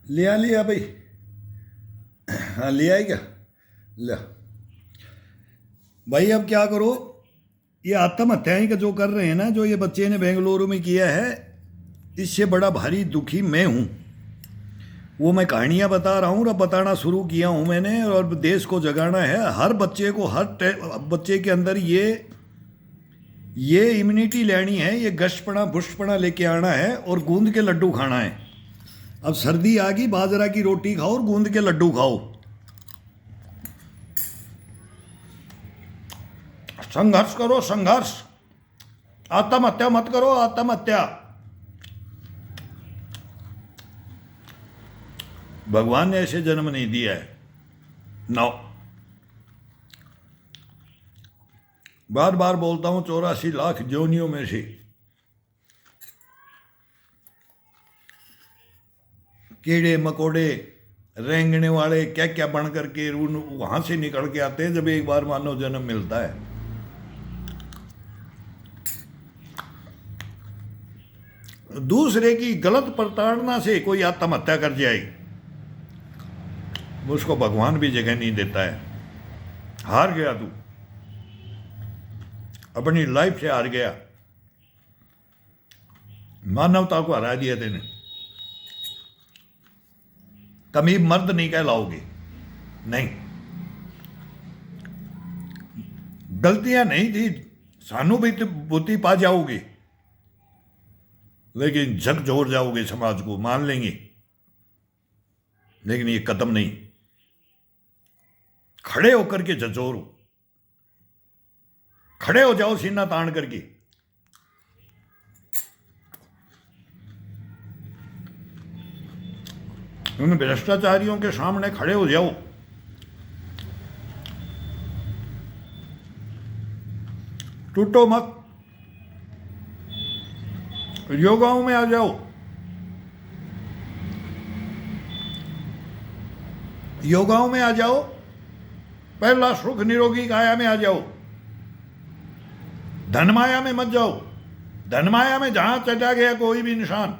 लिया भाई। हाँ लिया ही क्या। लिया भाई। अब क्या करो, ये आत्महत्याएं का जो कर रहे हैं ना, जो ये बच्चे ने बेंगलुरु में किया है, इससे बड़ा भारी दुखी मैं हूँ। वो मैं कहानियाँ बता रहा हूँ और बताना शुरू किया हूँ मैंने, और देश को जगाना है। हर बच्चे को, बच्चे के अंदर ये इम्यूनिटी लेनी है, ये गश्तपना बुश्तपना लेके आना है, और गूंद के लड्डू खाना है। अब सर्दी आ गई, बाजरा की रोटी खाओ और गूंद के लड्डू खाओ। संघर्ष करो, संघर्ष। आत्महत्या मत करो, आत्महत्या। भगवान ने ऐसे जन्म नहीं दिया है। नौ बार बार बोलता हूं, 84 लाख जोनियों में से कीड़े मकोड़े रेंगने वाले क्या क्या बन करके वहां से निकल के आते हैं जब एक बार मानव जन्म मिलता है। दूसरे की गलत प्रताड़ना से कोई आत्महत्या कर जाए, उसको भगवान भी जगह नहीं देता है। हार गया तू, अपनी लाइफ से हार गया, मानवता को हरा दिया तेने। कभी मर्द नहीं कहलाओगे, नहीं। गलतियां नहीं थी, सहानुभूति पा जाओगे, लेकिन झकझोर जाओगे, समाज को मान लेंगे, लेकिन ये कदम नहीं। खड़े होकर के झकझोरो, खड़े हो जाओ सीना तान करके। उन भ्रष्टाचारियों के सामने खड़े हो जाओ। टूटो मत, योगाओं में आ जाओ, योगाओं में आ जाओ। पहला सुख निरोगी काया में आ जाओ, धनमाया में मत जाओ। धनमाया में जहां चला गया कोई भी इंसान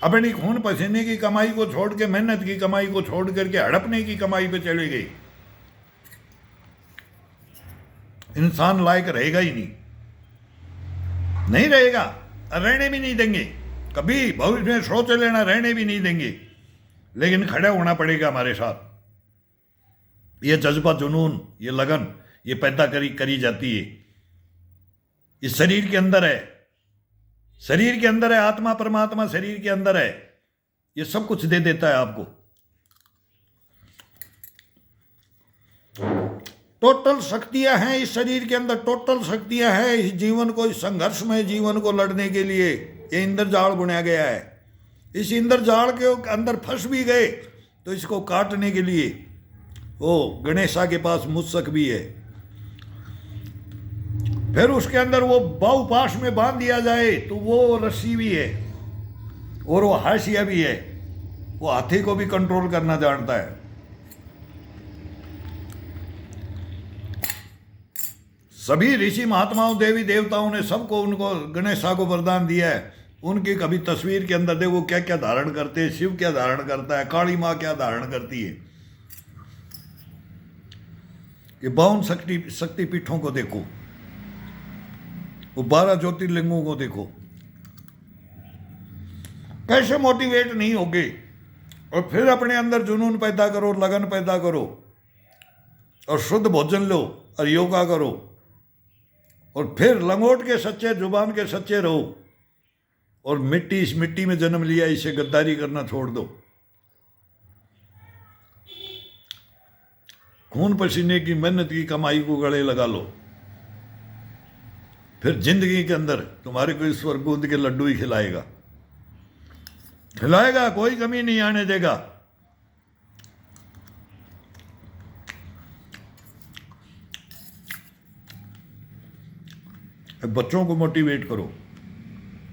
अपनी खून पसीने की कमाई को छोड़ के, मेहनत की कमाई को छोड़ करके हड़पने की कमाई पे चली गई, इंसान लायक रहेगा ही नहीं, नहीं रहेगा। रहने भी नहीं देंगे, कभी भविष्य में सोच लेना, रहने भी नहीं देंगे। लेकिन खड़ा होना पड़ेगा हमारे साथ। ये जज्बा, जुनून, ये लगन, ये पैदा करी जाती है, इस शरीर के अंदर है। शरीर के अंदर है आत्मा, परमात्मा शरीर के अंदर है। ये सब कुछ दे देता है आपको। टोटल शक्तियां हैं इस शरीर के अंदर, टोटल शक्तियां हैं इस जीवन को, इस संघर्षमय जीवन को लड़ने के लिए। ये इंद्रजाल बुनाया गया है। इस इंद्रजाल के अंदर फंस भी गए तो इसको काटने के लिए वो गणेशा के पास मुत्सक भी है। फिर उसके अंदर वो बाहुपाश में बांध दिया जाए तो वो रस्सी भी है, और वो हाशिया भी है। वो हाथी को भी कंट्रोल करना जानता है। सभी ऋषि महात्माओं, देवी देवताओं ने सबको, उनको गणेशा को वरदान दिया है। उनकी कभी तस्वीर के अंदर देखो क्या क्या धारण करते हैं। शिव क्या धारण करता है, काली माँ क्या धारण करती है। ये 52 शक्तिपीठों को देखो, वो 12 ज्योतिर्लिंगों को देखो। कैसे मोटिवेट नहीं होगे। और फिर अपने अंदर जुनून पैदा करो, लगन पैदा करो, और शुद्ध भोजन लो और योगा करो, और फिर लंगोट के सच्चे, जुबान के सच्चे रहो। और इस मिट्टी में जन्म लिया, इसे गद्दारी करना छोड़ दो। खून पसीने की, मेहनत की कमाई को गले लगा लो। फिर जिंदगी के अंदर तुम्हारे को ईश्वर गूंद के लड्डू ही खिलाएगा, खिलाएगा, कोई कमी नहीं आने देगा। बच्चों को मोटिवेट करो,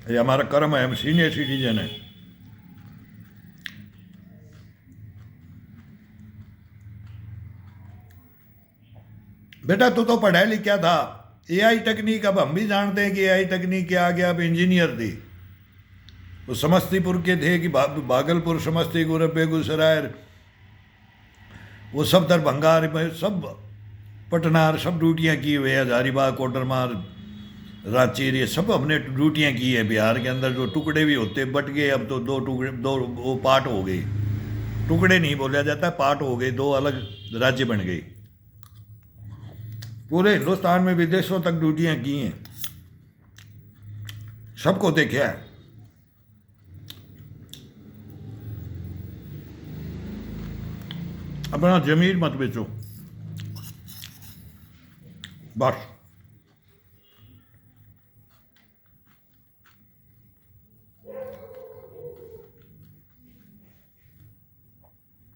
ये हमारा कर्म है, हम सीनियर सिटीजन है। बेटा तू तो पढ़ा लिखा था, एआई टेक्निक, अब हम भी जानते हैं कि एआई टेक्निक क्या आ गया। अब इंजीनियर थी, वो समस्तीपुर के थे कि भागलपुर, समस्तीपुर, बेगूसराय, वो सब दरभंगा में, सब पटना, सब ड्यूटियाँ की हुए, हजारीबाग, कोडरमार, रांची, ये सब हमने ड्यूटियाँ की है। बिहार के अंदर जो टुकड़े भी होते बट गए, अब तो दो टुकड़े, दो वो पार्ट हो गए, टुकड़े नहीं बोला जाता, पार्ट हो गए, दो अलग राज्य बन गए। पूरे हिंदुस्तान में विदेशों तक ड्यूटियाँ की हैं, सबको देखा है। अपना जमीन मत बेचो बस।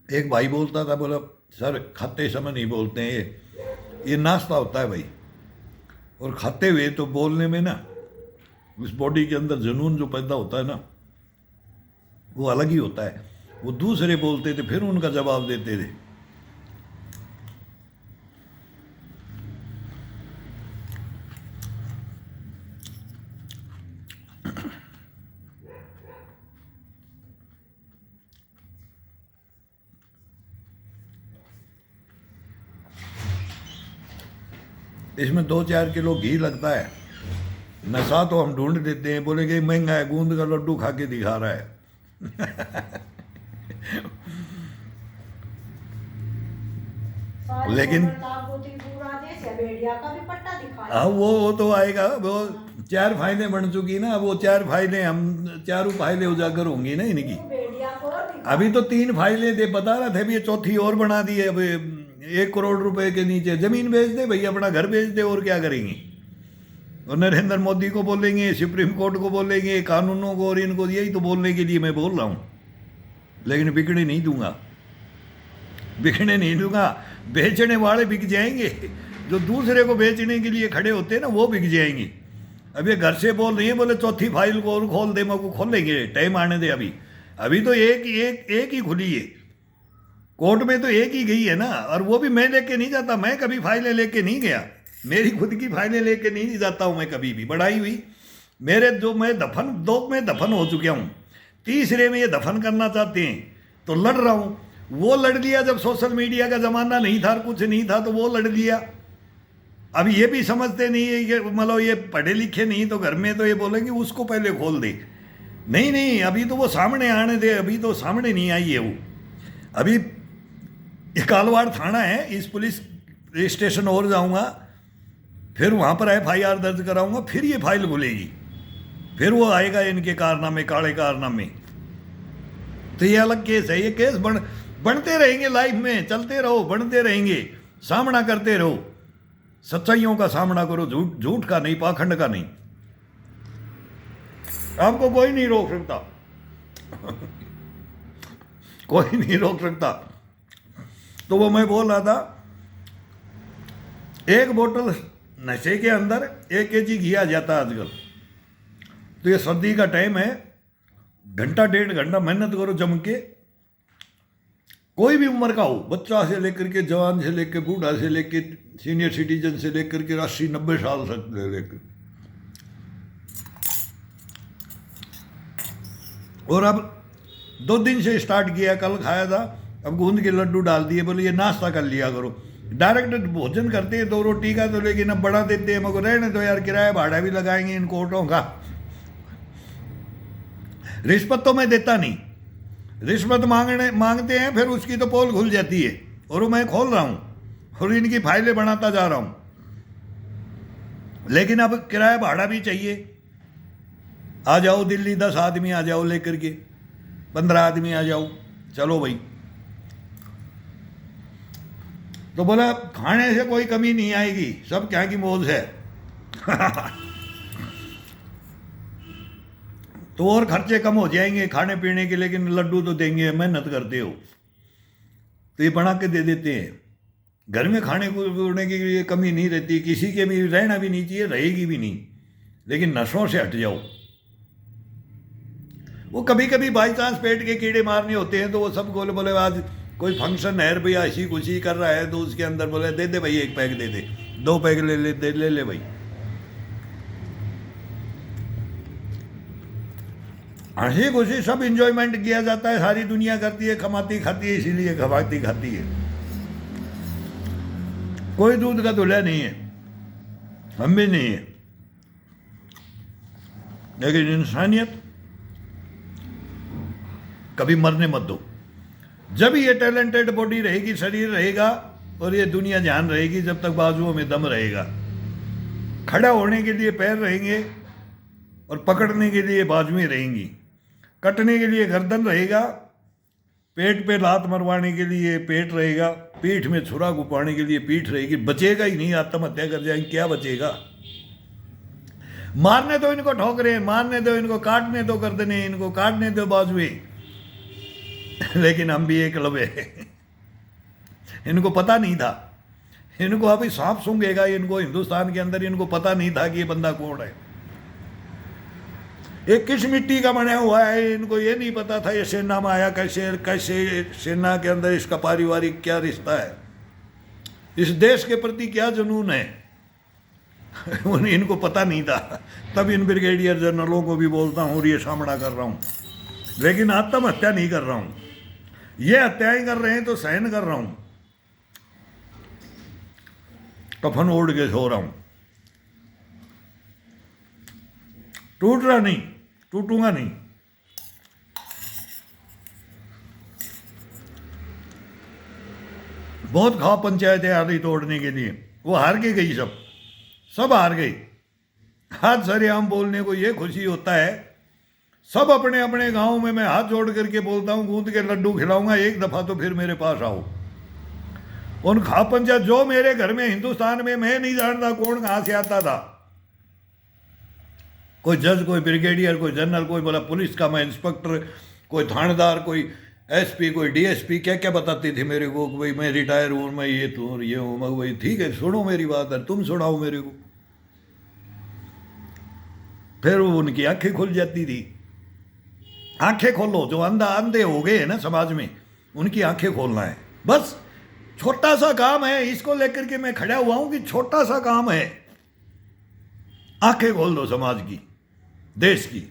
एक भाई बोलता था, बोला सर खाते समय नहीं बोलते हैं, ये नाश्ता होता है भाई, और खाते हुए तो बोलने में ना उस बॉडी के अंदर जुनून जो पैदा होता है ना, वो अलग ही होता है। वो दूसरे बोलते थे, फिर उनका जवाब देते थे। इसमें 2-4 किलो घी लगता है, नशा तो हम ढूंढ देते हैं, बोलेंगे महंगा है, गूंद का लड्डू खा के दिखा रहा है। लेकिन हाँ, वो तो आएगा, वो 4 फाइलें बन चुकी ना, वो 4 फाइलें, हम चारों फाइलें उजागर होंगी ना इनकी। अभी तो 3 फाइलें थे, बता रहा था, अभी ये चौथी और बना दी है। अब 1 करोड़ रुपए के नीचे जमीन बेच दे भैया, अपना घर बेच दे, और क्या करेंगे। और नरेंद्र मोदी को बोलेंगे, सुप्रीम कोर्ट को बोलेंगे, कानूनों को, और इनको, यही तो बोलने के लिए मैं बोल रहा हूँ। लेकिन बिकने नहीं दूंगा, बिकने नहीं दूंगा। बेचने वाले बिक जाएंगे, जो दूसरे को बेचने के लिए खड़े होते हैं ना, वो बिक जाएंगे। अब ये घर से बोल रही है, बोले चौथी फाइल को और खोल दे, मैं को खोलेंगे, टाइम आने दे। अभी तो एक ही खुली है, कोर्ट में तो एक ही गई है ना, और वो भी मैं लेके नहीं जाता, मैं कभी फाइलें लेके नहीं गया, मेरी खुद की फाइलें लेके नहीं जाता हूँ मैं कभी भी। बढ़ाई हुई मेरे, जो मैं दफन, 2 में दफन हो चुका हूँ, तीसरे में ये दफन करना चाहते हैं, तो लड़ रहा हूँ। वो लड़ लिया जब सोशल मीडिया का ज़माना नहीं था, कुछ नहीं था, तो वो लड़ लिया। अब ये भी समझते नहीं है कि मतलब ये पढ़े लिखे नहीं, तो घर में तो ये बोलेंगे उसको पहले खोल दे। नहीं, अभी तो वो सामने आने दे, अभी तो सामने नहीं आई है वो। अभी कालवाड़ थाना है, इस पुलिस स्टेशन और जाऊंगा, फिर वहाँ पर FIR दर्ज कराऊंगा, फिर ये फाइल खुलेगी, फिर वो आएगा इनके कारनामे, काले कारनामे। तो ये अलग केस है, ये केस बनते रहेंगे, लाइफ में चलते रहो, बनते रहेंगे, सामना करते रहो, सच्चाइयों का सामना करो, झूठ का नहीं, पाखंड का नहीं। आपको कोई नहीं रोक सकता। कोई नहीं रोक सकता। तो वो मैं बोल रहा था, 1 बोतल नशे के अंदर 1 kg घी आ जाता है आजकल। तो ये सर्दी का टाइम है, घंटा 1.5 घंटा मेहनत करो जम के, कोई भी उम्र का हो, बच्चा से लेकर के, जवान से लेकर, बूढ़ा से लेकर, सीनियर सिटीजन से लेकर के 80-90 साल तक लेकर। और अब 2 दिन से स्टार्ट किया, कल खाया था, अब गूंद के लड्डू डाल दिए, बोले ये नाश्ता कर लिया करो। डायरेक्ट भोजन करते हैं 2 रोटी का, तो लेकिन अब बढ़ा देते हैं, मगर रहने दो यार, किराया भाड़ा भी लगाएंगे इन कोर्टों का। रिश्वत तो मैं देता नहीं, रिश्वत मांगते हैं, फिर उसकी तो पोल खुल जाती है, और वो मैं खोल रहा हूँ, और इनकी फाइलें बनाता जा रहा हूँ। लेकिन अब किराया भाड़ा भी चाहिए। आ जाओ दिल्ली, 10 आदमी आ जाओ लेकर के, 15 आदमी आ जाओ, चलो भाई। तो बोला खाने से कोई कमी नहीं आएगी, सब क्या की मौज है। तो और खर्चे कम हो जाएंगे खाने पीने के, लेकिन लड्डू तो देंगे, मेहनत करते हो तो ये बना के दे देते हैं। घर में खाने पीने की लिए कमी नहीं रहती, किसी के भी रहना भी नहीं चाहिए, रहेगी भी नहीं, लेकिन नशों से हट जाओ। वो कभी कभी बाई चांस पेट के कीड़े मारने होते हैं, तो वो सब बोले आज कोई फंक्शन है भैया, ऐसी खुशी कर रहा है, तो उसके अंदर बोले दे दे भाई, 1 पैक दे दे, 2 पैक ले ले भाई। हंसी खुशी सब इंजॉयमेंट किया जाता है, सारी दुनिया करती है, कमाती खाती है, इसीलिए खवाती खाती है। कोई दूध का दूल्हा नहीं है, हम भी नहीं है, लेकिन इंसानियत कभी मरने मत दो। जब ये टैलेंटेड बॉडी रहेगी, शरीर रहेगा और ये दुनिया जान रहेगी, जब तक बाजुओं में दम रहेगा। खड़ा होने के लिए पैर रहेंगे और पकड़ने के लिए बाजुएं रहेंगी, कटने के लिए गर्दन रहेगा, पेट पे लात मरवाने के लिए पेट रहेगा, पीठ में छुरा घुपाने के लिए पीठ रहेगी। बचेगा ही नहीं, आत्महत्या कर जाएंगे, क्या बचेगा? मारने दो इनको ठोकरे, मारने दो इनको, काटने दो गर्दने, इनको काटने दो बाजुएं। लेकिन हम भी एकलव्य हैं। इनको पता नहीं था, इनको अभी सांप सूंघेगा, इनको हिंदुस्तान के अंदर इनको पता नहीं था कि ये बंदा कौन है, ये किस मिट्टी का बना हुआ है। इनको ये नहीं पता था ये सेना में आया कैसे, कैसे सेना के अंदर इसका पारिवारिक क्या रिश्ता है, इस देश के प्रति क्या जुनून है। इनको पता नहीं था। तब इन ब्रिगेडियर जनरलों को भी बोलता हूँ और ये सामना कर रहा हूँ, लेकिन आत्महत्या नहीं कर रहा हूँ। ये हत्याएं कर रहे हैं तो सहन कर रहा हूँ, कफन ओढ़ के सो रहा हूँ। टूट रहा नहीं, टूटूंगा नहीं। बहुत खा पंचायतें आ रही तोड़ने के लिए, वो हार के गई, सब हार गई। हाथ सरेआम बोलने को ये खुशी होता है, सब अपने अपने गांव में मैं हाथ जोड़ करके बोलता हूँ, गूंद के लड्डू खिलाऊंगा एक दफा तो फिर मेरे पास आओ। उन खा पंचायत जो मेरे घर में हिंदुस्तान में मैं नहीं जानता कौन कहाँ से आता था, कोई जज, कोई ब्रिगेडियर, कोई जनरल, कोई बोला पुलिस का मैं इंस्पेक्टर, कोई थानेदार, कोई एसपी, कोई डीएसपी, क्या क्या बताती थी मेरे को कि भाई मैं रिटायर हूँ, मैं ये तो ये हूँ। मैं भाई ठीक है, सुनो मेरी बात है, तुम सुनाओ मेरे को। फिर वो उनकी आंखें खुल जाती थी। आंखें खोलो, जो अंधे हो गए हैं ना समाज में, उनकी आंखें खोलना है। बस छोटा सा काम है, इसको लेकर के मैं खड़ा हुआ हूं कि छोटा सा काम है, आंखें खोल दो समाज की, देश की।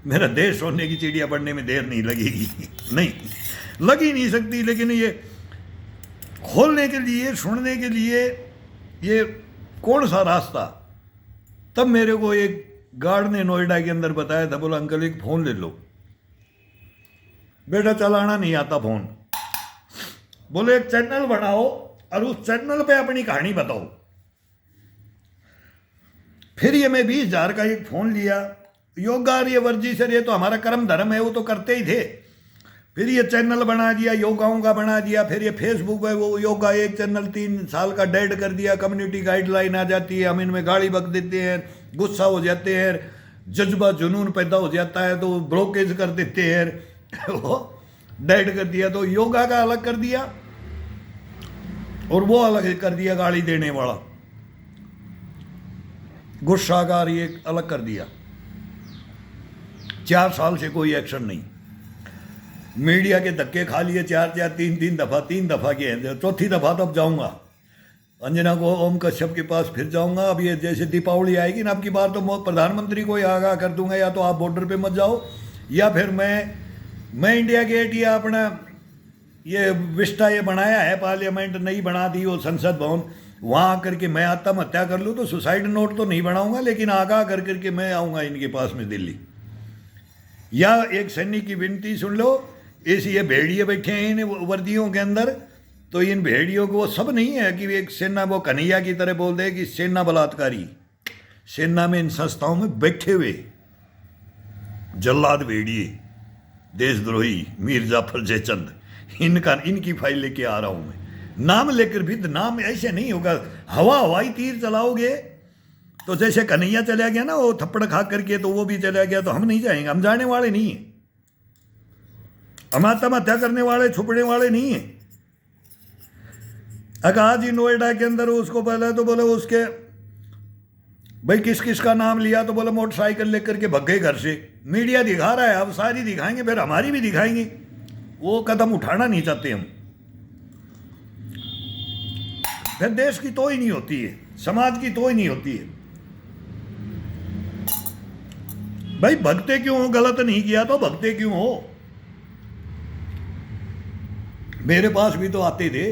मेरा देश होने की चिड़िया बढ़ने में देर नहीं लगेगी, नहीं लग ही नहीं सकती। लेकिन ये खोलने के लिए, सुनने के लिए ये कौन सा रास्ता। तब मेरे को एक गार्ड ने नोएडा के अंदर बताया था, बोला अंकल एक फोन ले लो। बेटा चलाना नहीं आता फोन, बोले एक चैनल बनाओ और उस चैनल पे अपनी कहानी बताओ। फिर ये मैं 20,000 का एक फोन लिया। योगा और ये वर्जिश, ये तो हमारा कर्म धर्म है, वो तो करते ही थे। फिर ये चैनल बना दिया, योगाओं का बना दिया। फिर ये फेसबुक है, वो योगा एक चैनल 3 साल का डेड कर दिया। कम्युनिटी गाइडलाइन आ जाती है, हम इनमें गाली बक देते हैं, गुस्सा हो जाते हैं, जज्बा जुनून पैदा हो जाता है तो ब्लॉकेज कर देते हैं। वो डेड कर दिया। तो योगा का अलग कर दिया और वो अलग कर दिया, गाली देने वाला गुस्साकार ये अलग कर दिया। 4 साल से कोई एक्शन नहीं। मीडिया के धक्के खा लिए 4 3 दफा किए। चौथी दफा तो अब जाऊंगा अंजना को ओम कश्यप के पास फिर जाऊंगा। अब ये जैसे दीपावली आएगी ना, अब की बार तो प्रधानमंत्री को ही आगाह कर दूंगा, या तो आप बॉर्डर पे मत जाओ, या फिर मैं इंडिया गेट या अपना ये विस्टा ये बनाया है, पार्लियामेंट नहीं बना दी वो संसद भवन, वहाँ आकर के मैं आत्महत्या कर लूँ तो सुसाइड नोट तो नहीं बनाऊंगा, लेकिन आगाह कर करके मैं आऊँगा इनके पास में दिल्ली। या एक सैनिक की विनती सुन लो, ऐसे ये भेड़िए बैठे हैं इन वर्दियों के अंदर, तो इन भेड़ियों को वो सब नहीं है कि एक सेना, वो कन्हैया की तरह बोल दे कि सेना बलात्कारी। सेना में इन संस्थाओं में बैठे हुए जल्लाद भेड़िए, देशद्रोही मीर जाफर जयचंद, इनकी फाइल लेके आ रहा हूं मैं। नाम लेकर भी नाम ऐसे नहीं होगा। हवाई तीर चलाओगे तो जैसे कन्हैया चला गया ना, वो थप्पड़ खा करके, तो वो भी चला गया, तो हम नहीं जाएंगे। हम जाने वाले नहीं हैं, हम आत्महत्या करने वाले, छुपने वाले नहीं हैं। अगर आज ही नोएडा के अंदर उसको पहले तो बोले उसके भाई किस किस का नाम लिया, तो बोले मोटरसाइकिल लेकर के भग गए घर से। मीडिया दिखा रहा है, अब सारी दिखाएंगे, फिर हमारी भी दिखाएंगे। वो कदम उठाना नहीं चाहते हम। फिर देश की तो ही नहीं होती है, समाज की तो ही नहीं होती है। भाई भगते क्यों हो? गलत नहीं किया तो भगते क्यों हो? मेरे पास भी तो आते थे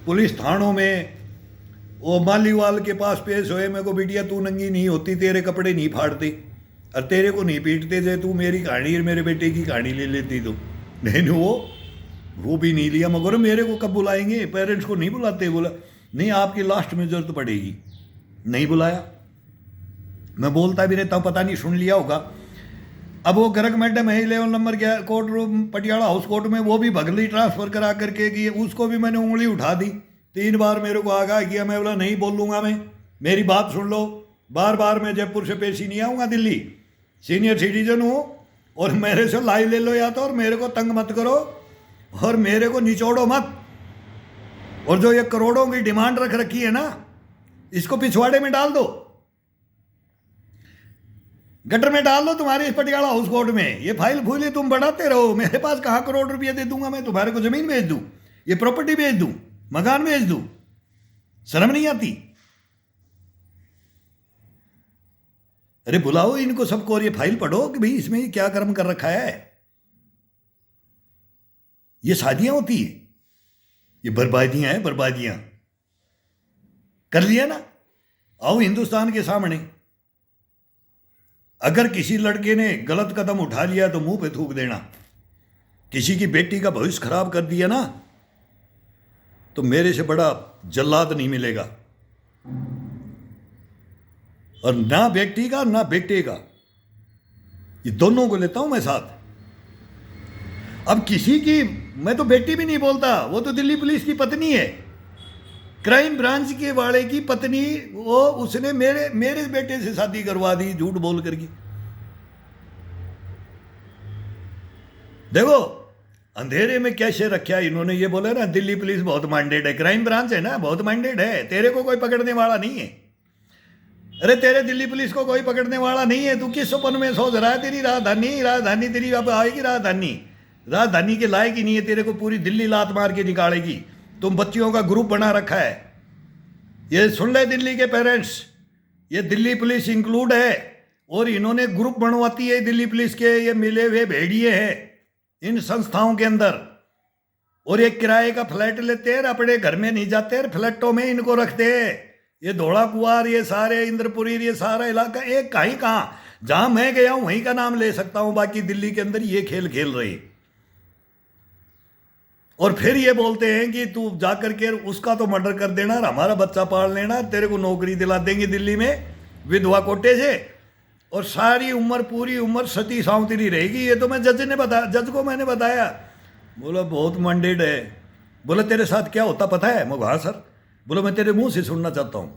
पुलिस थानों में, वो मालीवाल के पास पेश हुए, मेरे को बिटिया तू नंगी नहीं होती, तेरे कपड़े नहीं फाड़ते और तेरे को नहीं पीटते थे, तू मेरी कहानी और मेरे बेटे की कहानी ले लेती तो नहीं वो भी नहीं लिया। मगर मेरे को कब बुलाएंगे? पेरेंट्स को नहीं बुलाते। बोला नहीं आपकी लास्ट में जरूरत पड़ेगी, नहीं बुलाया। मैं बोलता भी रहता हूँ, पता नहीं सुन लिया होगा। अब वो गर्ग मैडम है 11 नंबर के court room Patiala house court में, वो भी भगली ट्रांसफर करा करके कि उसको भी मैंने उंगली उठा दी। 3 बार मेरे को आगाह किया। मैं बोला नहीं बोलूँगा, मैं मेरी बात सुन लो, बार बार मैं जयपुर से पेशी नहीं आऊँगा दिल्ली, सीनियर सिटीजन हूँ और मेरे से लाई ले लो या तो, और मेरे को तंग मत करो और मेरे को निचोड़ो मत। और जो ये करोड़ों की डिमांड रख रखी है ना, इसको पिछवाड़े में डाल दो, गटर में डाल दो तुम्हारे इस पटियाला हाउस कोर्ट में। ये फाइल फूली तुम बढ़ाते रहो, मेरे पास कहाँ करोड़ रुपये दे दूंगा मैं तुम्हारे को? जमीन बेच दूं, ये प्रॉपर्टी बेच दूं, मकान बेच दूं? शर्म नहीं आती? अरे बुलाओ इनको सबको और ये फाइल पढ़ो कि भाई इसमें क्या कर्म कर रखा है। ये शादियां होती है, ये बर्बादियां हैं, बर्बादियां कर लिया ना। आओ हिंदुस्तान के सामने, अगर किसी लड़के ने गलत कदम उठा लिया तो मुंह पे थूक देना। किसी की बेटी का भविष्य खराब कर दिया ना, तो मेरे से बड़ा जल्लाद नहीं मिलेगा। और ना बेटी का ना बेटे का, ये दोनों को लेता हूं मैं साथ। अब किसी की, मैं तो बेटी भी नहीं बोलता, वो तो दिल्ली पुलिस की पत्नी है, क्राइम ब्रांच के वाले की पत्नी, वो उसने मेरे बेटे से शादी करवा दी झूठ बोल करके। देखो अंधेरे में कैसे रखा इन्होंने। ये बोले ना दिल्ली पुलिस बहुत माइंडेड है, क्राइम ब्रांच है ना बहुत माइंडेड है, तेरे को कोई पकड़ने वाला नहीं है। अरे तेरे दिल्ली पुलिस को कोई पकड़ने वाला नहीं है। तू किस सपन में सोच रहा है? तेरी राजधानी तेरी अब आएगी, राजधानी के लायक ही नहीं है, तेरे को पूरी दिल्ली लात मार के निकालेगी। तुम बच्चियों का ग्रुप बना रखा है, ये सुन ले दिल्ली के पेरेंट्स, ये दिल्ली पुलिस इंक्लूड है और इन्होंने ग्रुप बनवाती है दिल्ली पुलिस के, ये मिले हुए भेड़िए हैं इन संस्थाओं के अंदर। और ये किराए का फ्लैट लेते हैं, अपने घर में नहीं जाते, फ्लैटों में इनको रखते हैं। ये धोला कुआर, ये सारे इंद्रपुरी, ये सारा इलाका एक कहाँ जहां मैं गया हूं वहीं का नाम ले सकता हूं। बाकी दिल्ली के अंदर ये खेल खेल रही। और फिर ये बोलते हैं कि तू जाकर के उसका तो मर्डर कर देना और हमारा बच्चा पाल लेना, तेरे को नौकरी दिला देंगे दिल्ली में विधवा कोटे से, और सारी उम्र पूरी उम्र सती सावंतरी रहेगी। ये तो मैं जज को मैंने बताया। बोला बहुत मंडेड है। बोला तेरे साथ क्या होता पता है? मैं कहा सर। बोला मैं तेरे मुंह से सुनना चाहता हूं।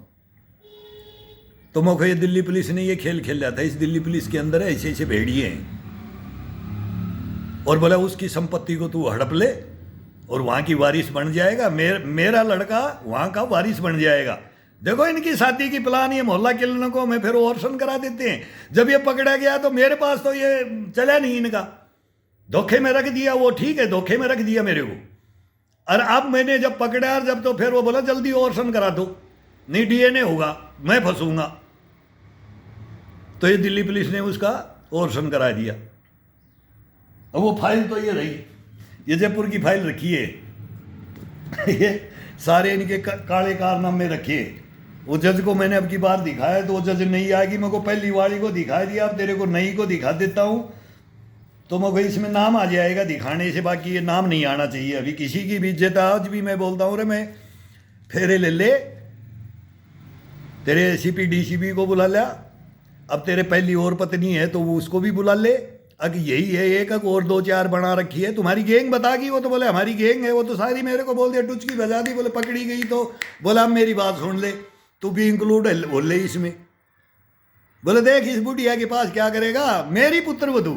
तो मैं कहा ये दिल्ली पुलिस ने ये खेल खेला था, इस दिल्ली पुलिस के अंदर ऐसे ऐसे भेड़िए हैं। और बोला उसकी संपत्ति को तू हड़प ले और वहां की वारिस बन जाएगा, मेरा लड़का वहां का वारिस बन जाएगा। देखो इनकी शादी की प्लान, ये मोहल्ला किलने को मैं फिर ऑर्सन करा देते हैं। जब ये पकड़ा गया तो मेरे पास तो ये चला नहीं, इनका धोखे में रख दिया। वो ठीक है, धोखे में रख दिया मेरे को। और अब मैंने जब पकड़ा, जब तो फिर वो बोला जल्दी ऑर्सन करा दो, नहीं डीएनए होगा, मैं फंसूंगा। तो ये दिल्ली पुलिस ने उसका ऑर्सन करा दिया। अब वो फाइल तो ये रही, ये जयपुर की फाइल रखी है, ये सारे इनके काले कारनामे रखे। वो जज को मैंने अब की बार दिखाया तो वो जज नहीं आएगी, मेरे को पहली वाली को दिखा दिया, अब तेरे को नई को दिखा देता हूँ। तो मैं भाई इसमें नाम आ जाएगा दिखाने से, बाकी ये नाम नहीं आना चाहिए अभी किसी की भी इज्जत। आज भी मैं बोलता हूँ, रे मैं फेरे ले ले, तेरे एसीपी डीसीपी को बुला लिया, अब तेरे पहली और पत्नी है तो वो उसको भी बुला ले। अगर यही है, एक और 2-4 बना रखी है, तुम्हारी गैंग बता गई। वो तो बोले हमारी गैंग है, वो तो सारी मेरे को बोल दिया, टुचकी बजा दी। बोले पकड़ी गई तो बोला अब मेरी बात सुन ले, तू भी इंक्लूड है बोल ले इसमें। बोले देख इस बुढ़िया के पास क्या करेगा, मेरी पुत्र वधू।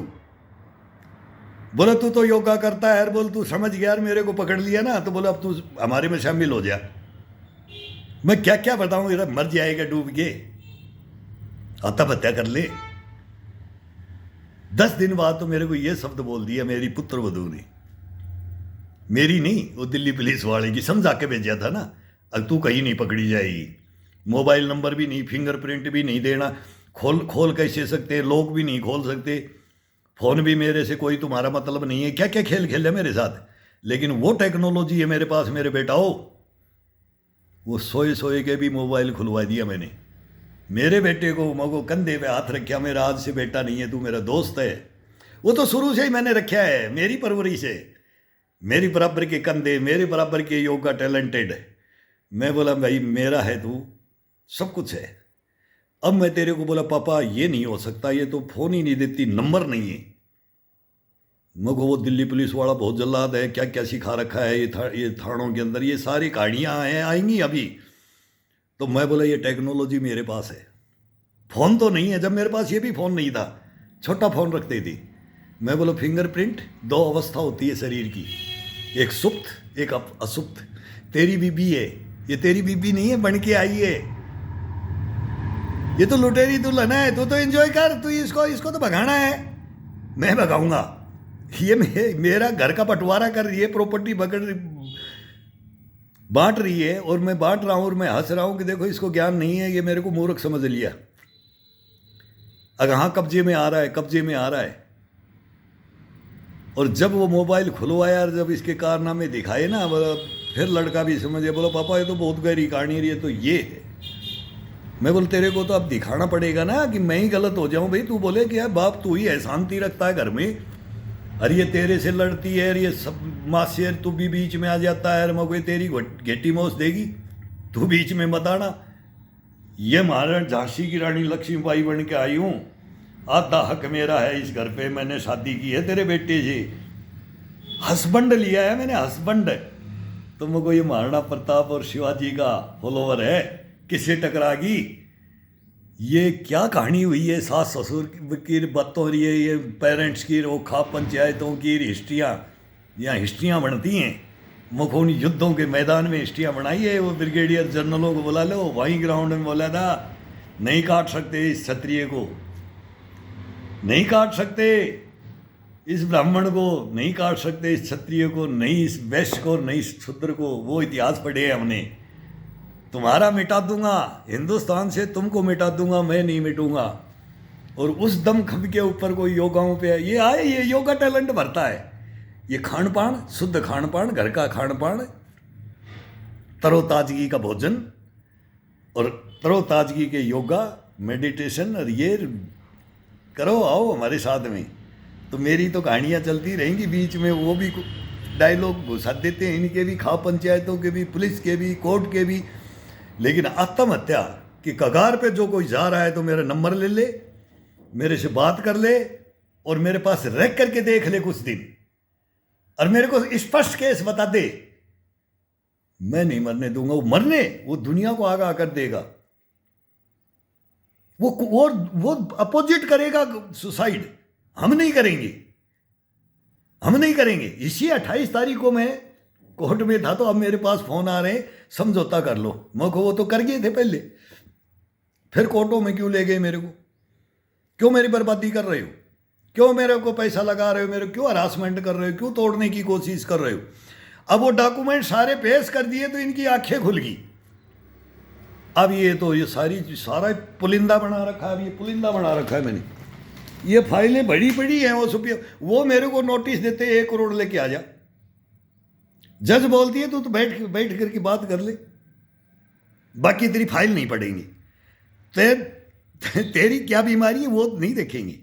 बोले तू तो योगा करता है, बोल तू समझ गया यार, मेरे को पकड़ लिया ना, तो बोला अब तू हमारे में शामिल हो जा। मैं क्या क्या बताऊं, यार मर जाएगा डूब के, आत्महत्या कर ले। 10 दिन बाद तो मेरे को ये शब्द बोल दिया मेरी पुत्र वधू ने, मेरी नहीं, वो दिल्ली पुलिस वाले की समझा के भेजा था ना, अब तू कहीं नहीं पकड़ी जाएगी, मोबाइल नंबर भी नहीं, फिंगरप्रिंट भी नहीं देना, खोल खोल कैसे सकते, लोग भी नहीं खोल सकते, फ़ोन भी मेरे से कोई तुम्हारा मतलब नहीं है, क्या क्या खेल खेले मेरे साथ। लेकिन वो टेक्नोलॉजी है मेरे पास मेरे बेटाओ, वो सोए सोए के भी मोबाइल खुलवा दिया मैंने। मेरे बेटे को मगो कंधे पे हाथ रखा, मेरा आज से बेटा नहीं है, तू मेरा दोस्त है। वो तो शुरू से ही मैंने रखा है, मेरी परवरिश है, मेरी बराबर के कंधे, मेरे बराबर के योगा टैलेंटेड है। मैं बोला भाई मेरा है तू, सब कुछ है। अब मैं तेरे को बोला पापा ये नहीं हो सकता, ये तो फ़ोन ही नहीं देती, नंबर नहीं है। मगो वो दिल्ली पुलिस वाला बहुत जल्लाद है, क्या क्या सिखा रखा है ये थानों के अंदर, ये सारी कहानियाँ आएंगी अभी। तो मैं बोला ये टेक्नोलॉजी मेरे पास है, फ़ोन तो नहीं है। जब मेरे पास ये भी फ़ोन नहीं था, छोटा फ़ोन रखते थे। मैं बोला फिंगरप्रिंट, दो अवस्था होती है शरीर की, एक सुप्त एक असुप्त। तेरी बीबी है, ये तेरी बीबी नहीं है, बन के आई है। ये तो लुटेरी दुल्हन है, तू तो एंजॉय कर, तू इसको तो भगाना है। मैं भगाऊंगा, ये मेरा घर का बंटवारा कर रही है, प्रॉपर्टी बांट रही है, और मैं बांट रहा हूँ और मैं हंस रहा हूँ कि देखो इसको ज्ञान नहीं है, ये मेरे को मूर्ख समझ लिया। अगर हाँ कब्जे में आ रहा है, कब्जे में आ रहा है। और जब वो मोबाइल खुलवाया और जब इसके कारनामे दिखाए ना, फिर लड़का भी समझे, बोलो पापा ये तो बहुत गहरी कहानी रही है, तो ये है। मैं बोल तेरे को तो अब दिखाना पड़ेगा ना कि मैं ही गलत हो जाऊं। भाई तू बोले कि यार बाप तू ही है, शांति रखता है घर में, अरे ये तेरे से लड़ती है, अरे ये सब माँ से तू भी बीच में आ जाता है, अरे मैं कोई तेरी घेटी मोस देगी, तू बीच में मत आना। ये महाराज झांसी की रानी लक्ष्मीबाई बन के आई हूँ, आधा हक मेरा है इस घर पे, मैंने शादी की है तेरे बेटे से, हस्बैंड लिया है मैंने, हस्बैंड। तो मुझको ये महाराणा प्रताप और शिवाजी का फॉलोवर है, किससे टकरागी। ये क्या कहानी हुई है, सास ससुर की बातों हो रही है, ये पेरेंट्स की, वो खाप पंचायतों की हिस्ट्रियाँ, यहाँ हिस्ट्रियाँ बनती हैं। मुखोनी युद्धों के मैदान में हिस्ट्रियाँ बनाई है, वो ब्रिगेडियर जनरलों को बुला लो, वहीं ग्राउंड में बोला था नहीं काट सकते इस क्षत्रिय को, नहीं काट सकते इस ब्राह्मण को, नहीं काट सकते इस क्षत्रिय को, नहीं इस वैश्य को, नहीं इस शूद्र को। वो इतिहास पढ़े है हमने। तुम्हारा मिटा दूंगा, हिंदुस्तान से तुमको मिटा दूंगा, मैं नहीं मिटूंगा। और उस दम खम के ऊपर कोई योगाओं पे ये आए, ये योगा टैलेंट भरता है। ये खान पान, शुद्ध खान पान, घर का खान पान, तरोताजगी का भोजन और तरोताजगी के योगा मेडिटेशन, और ये करो, आओ हमारे साथ में। तो मेरी तो कहानियाँ चलती रहेंगी, बीच में वो भी डायलॉग घुसा देते हैं, इनके भी, खाप पंचायतों के भी, पुलिस के भी, कोर्ट के भी। लेकिन आत्महत्या की कगार पे जो कोई जा रहा है तो मेरा नंबर ले ले, मेरे से बात कर ले, और मेरे पास रख करके देख ले कुछ दिन, और मेरे को स्पष्ट केस बता दे, मैं नहीं मरने दूंगा। वो दुनिया को आगाह कर देगा, वो अपोजिट करेगा सुसाइड। हम नहीं करेंगे, हम नहीं करेंगे। इसी 28 तारीख को मैं कोर्ट में था, तो अब मेरे पास फोन आ रहे हैं, समझौता कर लो। मैं को वो तो कर गए थे पहले, फिर कोर्टों में क्यों ले गए मेरे को, क्यों मेरी बर्बादी कर रहे हो, क्यों मेरे को पैसा लगा रहे हो, मेरे क्यों हरासमेंट कर रहे हो, क्यों तोड़ने की कोशिश कर रहे हो। अब वो डॉक्यूमेंट सारे पेश कर दिए तो इनकी आंखें खुल गई। अब ये तो ये सारा पुलिंदा बना रखा है, अब ये पुलिंदा बना रखा है मैंने। ये फाइलें बड़ी बड़ी हैं, वो मेरे को नोटिस देते 1 करोड़ लेके आ जा। जज बोलती है तो बैठ करके बात कर ले, बाकी तेरी फाइल नहीं पढ़ेंगे। तेरी क्या बीमारी है वो नहीं देखेंगे।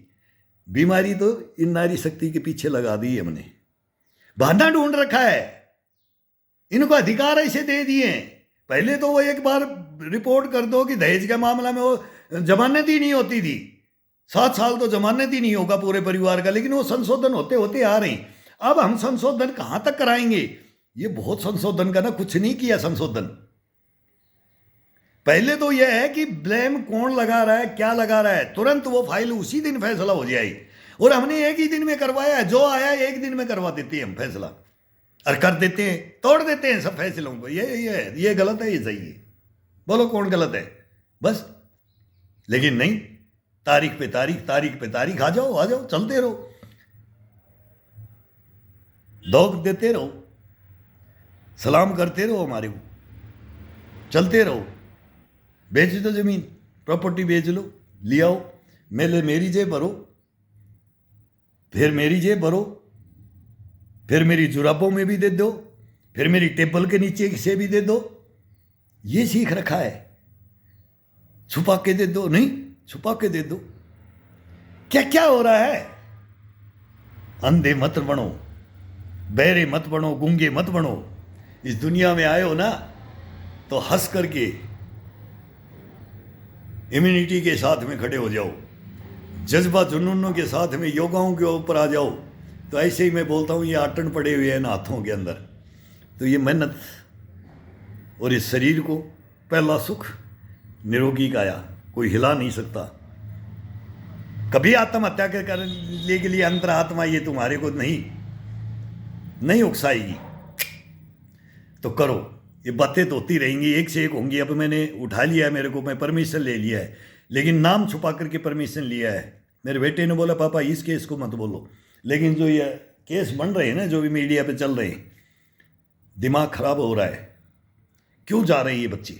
बीमारी तो इन नारी शक्ति के पीछे लगा दी है हमने, बहाना ढूंढ रखा है, इनको अधिकार ऐसे दे दिए। पहले तो वो एक बार रिपोर्ट कर दो कि दहेज के मामला में वो जमानत ही नहीं होती थी, 7 साल तो जमानत ही नहीं होगा पूरे परिवार का, लेकिन वो संशोधन होते होते आ रहे हैं। अब हम संशोधन कहां तक कराएंगे, ये बहुत संशोधन का ना, कुछ नहीं किया संशोधन। पहले तो यह है कि ब्लेम कौन लगा रहा है, क्या लगा रहा है, तुरंत वो फाइल उसी दिन फैसला हो जाए। और हमने एक ही दिन में करवाया है, जो आया एक दिन में करवा देते हैं हम फैसला, और कर देते हैं, तोड़ देते हैं सब फैसलों को। ये गलत है, ये सही है, बोलो कौन गलत है बस। लेकिन नहीं, तारीख पे तारीख, आ जाओ, चलते रहो, दौड़ देते रहो, सलाम करते रहो हमारे को, चलते रहो। बेच दो जमीन, प्रॉपर्टी बेच लो, ले आओ, मेरी जेब भरो, फिर मेरी जेब भरो, फिर मेरी जुराबों में भी दे दो, फिर मेरी टेबल के नीचे से भी दे दो। ये सीख रखा है, छुपा के दे दो, नहीं छुपा के दे दो। क्या क्या हो रहा है? अंधे मत बनो, बहरे मत बनो, गूंगे मत बनो। इस दुनिया में आए हो ना तो हंस करके इम्यूनिटी के साथ में खड़े हो जाओ, जज्बा जुनूनों के साथ में योगाओं के ऊपर आ जाओ। तो ऐसे ही मैं बोलता हूँ, ये आटन पड़े हुए हैं ना हाथों के अंदर, तो ये मेहनत और इस शरीर को पहला सुख निरोगी काया, कोई हिला नहीं सकता। कभी आत्महत्या करने के लिए अंतरात्मा ये तुम्हारे को नहीं उकसाएगी, तो करो। ये बातें तो होती रहेंगी, एक से एक होंगी। अब मैंने उठा लिया है, मेरे को, मैं परमिशन ले लिया है, लेकिन नाम छुपा करके परमिशन लिया है। मेरे बेटे ने बोला पापा इस केस को मत बोलो, लेकिन जो ये केस बन रहे हैं ना, जो भी मीडिया पे चल रहे हैं, दिमाग खराब हो रहा है। क्यों जा रहे हैं ये बच्चे?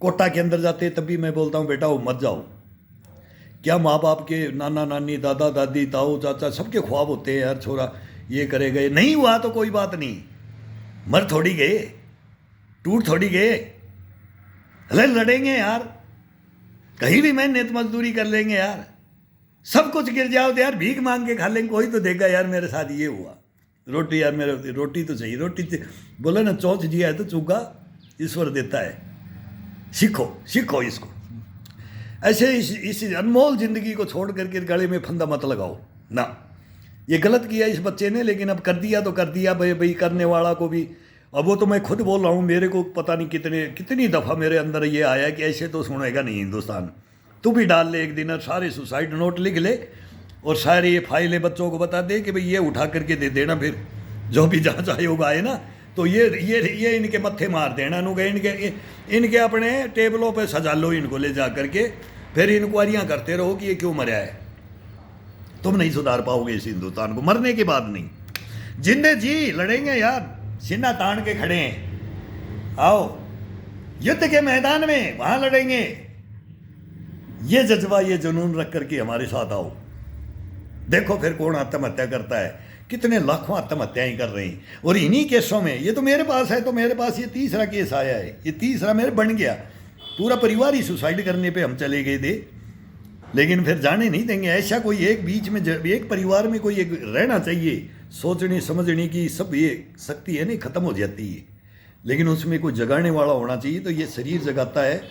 कोटा के अंदर जाते तब भी मैं बोलता हूँ बेटा वो मत जाओ। क्या माँ बाप के, नाना नानी, दादा दादी, ताऊ चाचा सबके ख्वाब होते हैं यार, छोरा ये करेगा, ये नहीं हुआ तो कोई बात नहीं, मर थोड़ी गए, टूट थोड़ी गए। अरे लड़ेंगे यार, कहीं भी मेहनत मजदूरी कर लेंगे यार, सब कुछ गिर जाओ तो यार भीख मांग के खा लेंगे, कोई तो देगा यार। मेरे साथ ये हुआ, रोटी यार, मेरे रोटी तो चाहिए, रोटी बोले ना, चौंच दिया है तो चूका ईश्वर देता है। सीखो इसको। ऐसे इस अनमोल जिंदगी को छोड़ करके गले में फंदा मत लगाओ ना। ये गलत किया इस बच्चे ने, लेकिन अब कर दिया तो कर दिया भाई करने वाला को भी। अब वो तो मैं खुद बोल रहा हूँ, मेरे को पता नहीं कितनी दफ़ा मेरे अंदर ये आया कि ऐसे तो सुनेगा नहीं हिंदुस्तान। तू भी डाल ले एक दिन, और सारे सुसाइड नोट लिख ले और सारी ये फाइलें बच्चों को बता दे कि भाई ये उठा करके दे देना, फिर जो भी जांच आयोग आए ना तो ये इनके मत्थे मार देना, इनके अपने टेबलों पे सजा लो इनको ले जा करके, फिर इंक्वायरियाँ करते रहो कि ये क्यों मरा है। तुम नहीं सुधार पाओगे इस हिंदुस्तान को, मरने के बाद नहीं। जिंदे जी लड़ेंगे यार, सीना तान के खड़े हैं, आओ युद्ध के मैदान में, वहां लड़ेंगे। ये जज्बा, ये जुनून रख करके हमारे साथ आओ। देखो फिर कौन आत्महत्या करता है, कितने लाखों आत्महत्याएं कर रहे हैं। और इन्हीं केसों में, ये तो मेरे पास है, तो मेरे पास ये तीसरा केस आया है, ये तीसरा मेरे बन गया। पूरा परिवार ही सुसाइड करने पे हम चले गए थे, लेकिन फिर जाने नहीं देंगे। ऐसा कोई एक बीच में, एक परिवार में कोई एक रहना चाहिए, सोचने समझने की सब ये शक्ति है नहीं, ख़त्म हो जाती है, लेकिन उसमें कोई जगाने वाला होना चाहिए। तो ये शरीर जगाता है,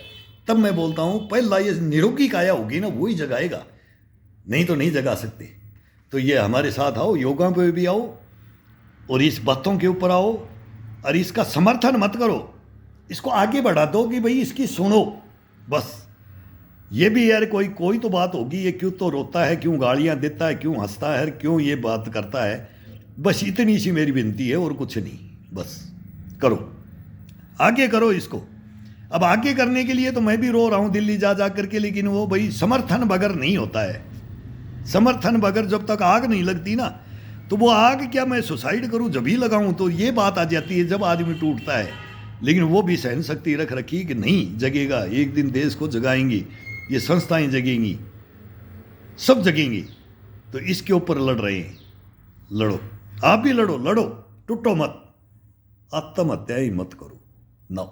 तब मैं बोलता हूँ पहला ये निरोगी काया होगी ना, वही जगाएगा, नहीं तो नहीं जगा सकते। तो ये हमारे साथ आओ, योगा पे भी आओ और इस बातों के ऊपर आओ, और इसका समर्थन मत करो, इसको आगे बढ़ा दो कि भाई इसकी सुनो बस। ये भी यार कोई तो बात होगी, ये क्यों तो रोता है, क्यों गालियाँ देता है, क्यों हंसता है, क्यों ये बात करता है, बस इतनी सी मेरी विनती है और कुछ नहीं। बस करो, आगे करो इसको। अब आगे करने के लिए तो मैं भी रो रहा हूँ दिल्ली जा करके, लेकिन वो भाई समर्थन बगैर नहीं होता है। समर्थन बगैर जब तक आग नहीं लगती ना, तो वो आग क्या मैं सुसाइड करूँ जब ही लगाऊँ, तो ये बात आ जाती है जब आदमी टूटता है। लेकिन वो भी सहन शक्ति रख रखी कि नहीं जगेगा, एक दिन देश को जगाएंगी, ये संस्थाएं जगेंगी, सब जगेंगी। तो इसके ऊपर लड़ रहे हैं, लड़ो, आप भी लड़ो, टूटो मत, आत्महत्या ही मत करो ना।